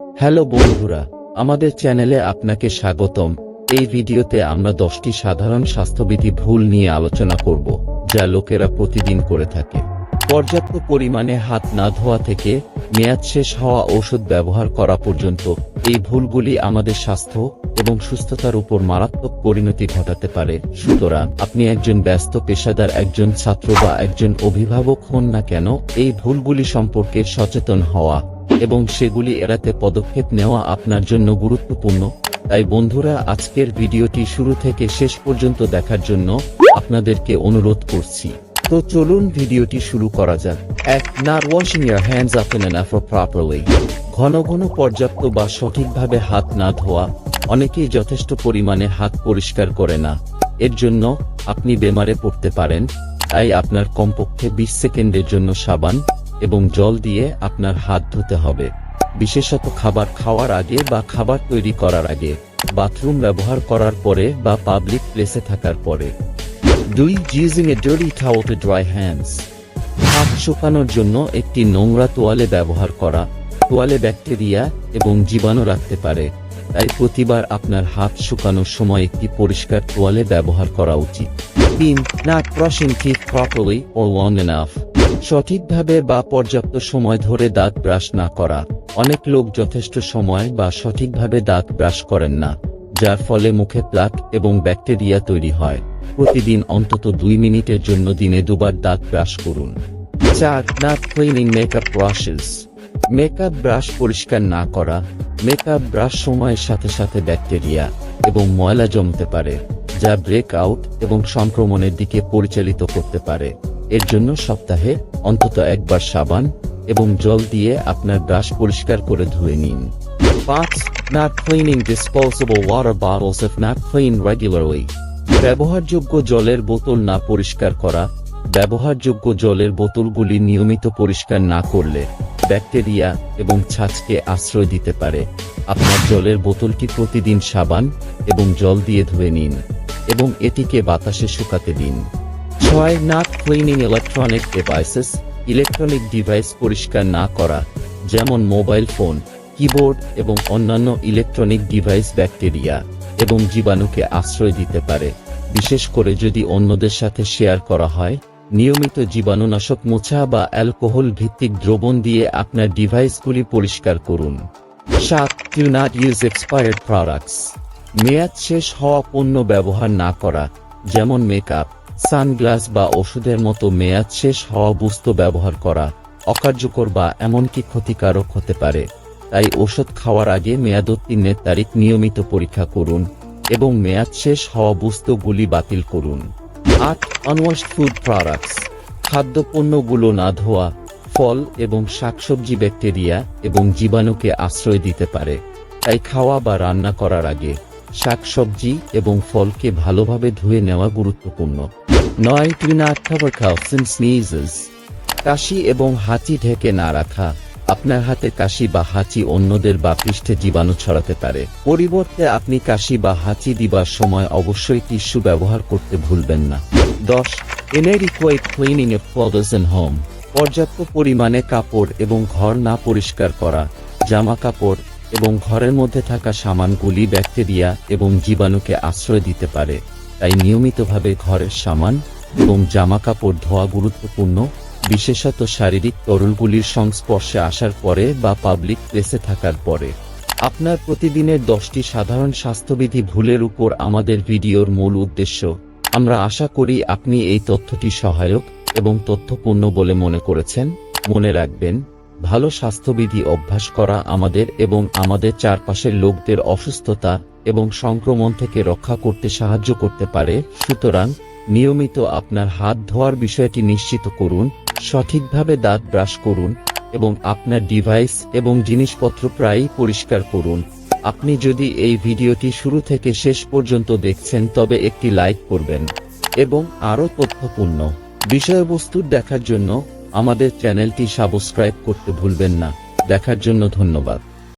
Hello বন্ধুরা, আমাদের চ্যানেলে আপনাকে স্বাগতম। এই ভিডিওতে আমরা 10টি সাধারণ স্বাস্থ্যবিধি ভুল নিয়ে আলোচনা করব, যা লোকেরা প্রতিদিন করে থাকে। পর্যাপ্ত পরিমাণে হাত না ধোয়া থেকে মেয়াদ শেষ হওয়া ঔষধ ব্যবহার করা পর্যন্ত এই ভুলগুলি আমাদের স্বাস্থ্য এবং সুস্থতার উপর মারাত্মক পরিণতি ঘটাতে পারে। সুতরাং আপনি একজন ব্যস্ত পেশাদার, একজন ছাত্র বা একজন অভিভাবক হন না কেন, এই ভুলগুলি সম্পর্কে সচেতন হওয়া এবং সেগুলি এড়াতে পদক্ষেপ নেওয়া আপনার জন্য গুরুত্বপূর্ণ। তাই বন্ধুরা, আজকের ভিডিওটি শুরু থেকে শেষ পর্যন্ত দেখার জন্য আপনাদেরকে অনুরোধ করছি। তো চলুন ভিডিওটি শুরু করা যাক। 1. Not washing your hands often enough or properly. ঘন ঘন পর্যাপ্ত বা সঠিকভাবে হাত না ধোয়া। অনেকেই যথেষ্ট পরিমাণে হাত পরিষ্কার করে না। এর জন্য আপনি বেমারে পড়তে পারেন। তাই আপনার কমপক্ষে 20 সেকেন্ডের জন্য সাবান এবং জল দিয়ে আপনার হাত ধুতে হবে, বিশেষত খাবার খাওয়ার আগে বা খাবার তৈরি করার আগে, বাথরুম ব্যবহার করার পরে বা পাবলিক প্লেসে থাকার পরে। 2. Using a dirty towel to dry hands. হাত শুকানোর জন্য একটি নোংরা তোয়ালে ব্যবহার করা। তোয়ালে ব্যাকটেরিয়া এবং জীবাণু রাখতে পারে, তাই প্রতিবার আপনার হাত শুকানোর সময় একটি পরিষ্কার তোয়ালে ব্যবহার করা উচিত। 3. Not brushing teeth properly or long enough. সঠিকভাবে বা পর্যাপ্ত সময় ধরে দাঁত ব্রাশ না করা। অনেক লোক যথেষ্ট সময় বা সঠিকভাবে দাঁত ব্রাশ করেন না, যার ফলে মুখে প্লাক এবং ব্যাকটেরিয়া তৈরি হয়। প্রতিদিন অন্তত 2 মিনিটের জন্য দিনে 2 বার দাঁত ব্রাশ করুন। 4. Not cleaning makeup brushes. Makeup brush পরিষ্কার না করা। মেকআপ ব্রাশ সময়ের সাথে সাথে ব্যাকটেরিয়া এবং ময়লা জমতে পারে, যা ব্রেক আউট এবং সংক্রমণের দিকে পরিচালিত করতে পারে। এর জন্য সপ্তাহে অন্তত একবার সাবান এবং জল দিয়ে আপনার ব্রাশ পরিষ্কার করে ধুয়ে নিন। 5. Not cleaning disposable water bottles if not cleaned regularly. ব্যবহারযোগ্য জলের বোতল না পরিষ্কার করা। ব্যবহারযোগ্য জলের বোতলগুলি নিয়মিত পরিষ্কার না করলে ব্যাকটেরিয়া এবং ছাঁচকে আশ্রয় দিতে পারে। আপনার জলের বোতলটি প্রতিদিন সাবান এবং জল দিয়ে ধুয়ে নিন এবং এটিকে বাতাসে শুকাতে দিন। 6. Not cleaning electronic devices. Electronic device পরিষ্কার না করা, যেমন মোবাইল ফোন, কিবোর্ড এবং অন্যান্য ইলেকট্রনিক ডিভাইস ব্যাকটেরিয়া এবং জীবাণুকে আশ্রয় দিতে পারে, বিশেষ করে যদি অন্যদের সাথে শেয়ার করা হয়। নিয়মিত জীবাণুনাশক মোছা বা অ্যালকোহল ভিত্তিক দ্রবণ দিয়ে আপনার ডিভাইসগুলি পরিষ্কার করুন। 7. Do not use expired products. মেয়াদ শেষ হওয়া পণ্য ব্যবহার না করা, যেমন মেকআপ, সানগ্লাস বা ওষুধের মতো মেয়াদ শেষ হওয়া বস্তু ব্যবহার করা অকার্যকর বা এমনকি ক্ষতিকারক হতে পারে। তাই ওষুধ খাওয়ার আগে মেয়াদোত্তীর্ণের তারিখ নিয়মিত পরীক্ষা করুন এবং মেয়াদ শেষ হওয়া বস্তুগুলি বাতিল করুন। 8. Unwashed food products. খাদ্যপণ্যগুলো না ধোয়া। ফল এবং শাকসবজি ব্যাকটেরিয়া এবং জীবাণুকে আশ্রয় দিতে পারে, তাই খাওয়া বা রান্না করার আগে শাকসবজি এবং ফলকে ভালোভাবে ধুয়ে নেওয়া গুরুত্বপূর্ণ। 9. Do not cover coughs and sneezes. কাশি এবং হাঁচি ঢেকে না রাখা। আপনার হাতে কাশি বা হাঁচি অন্যদের বা পৃষ্ঠে জীবাণু ছড়াতে পারে। পরিবর্তে আপনি কাশি বা হাঁচি দিবার সময় অবশ্যই টিস্যু ব্যবহার করতে ভুলবেন না। 10. Inadequate cleaning of clothes and home. পর্যাপ্ত পরিমাণে কাপড় এবং ঘর না পরিষ্কার করা। জামা কাপড় এবং ঘরের মধ্যে থাকা সামানগুলি ব্যাকটেরিয়া এবং জীবাণুকে আশ্রয় দিতে পারে, তাই নিয়মিতভাবে ঘরের সামান এবং জামা কাপড় ধোয়া গুরুত্বপূর্ণ, বিশেষত শারীরিক তরলগুলির সংস্পর্শে আসার পরে বা পাবলিক প্লেসে থাকার পরে। আপনার প্রতিদিনের 10টি সাধারণ স্বাস্থ্যবিধি ভুলের উপর আমাদের ভিডিওর মূল উদ্দেশ্য। আমরা আশা করি আপনি এই তথ্যটি সহায়ক এবং তথ্যপূর্ণ বলে মনে করেছেন। মনে রাখবেন, ভালো স্বাস্থ্যবিধি অভ্যাস করা আমাদের এবং আমাদের চারপাশের লোকদের অসুস্থতা এবং সংক্রমণ থেকে রক্ষা করতে সাহায্য করতে পারে। সুতরাং নিয়মিত আপনার হাত ধোয়ার বিষয়টি নিশ্চিত করুন, সঠিকভাবে দাঁত ব্রাশ করুন এবং আপনার ডিভাইস এবং জিনিসপত্র প্রায়ই পরিষ্কার করুন। আপনি যদি এই ভিডিওটি শুরু থেকে শেষ পর্যন্ত দেখছেন তবে একটি লাইক করবেন এবং আরও তথ্যপূর্ণ বিষয়বস্তু দেখার জন্য আমাদের চ্যানেলটি সাবস্ক্রাইব করতে ভুলবেন না। দেখার জন্য ধন্যবাদ।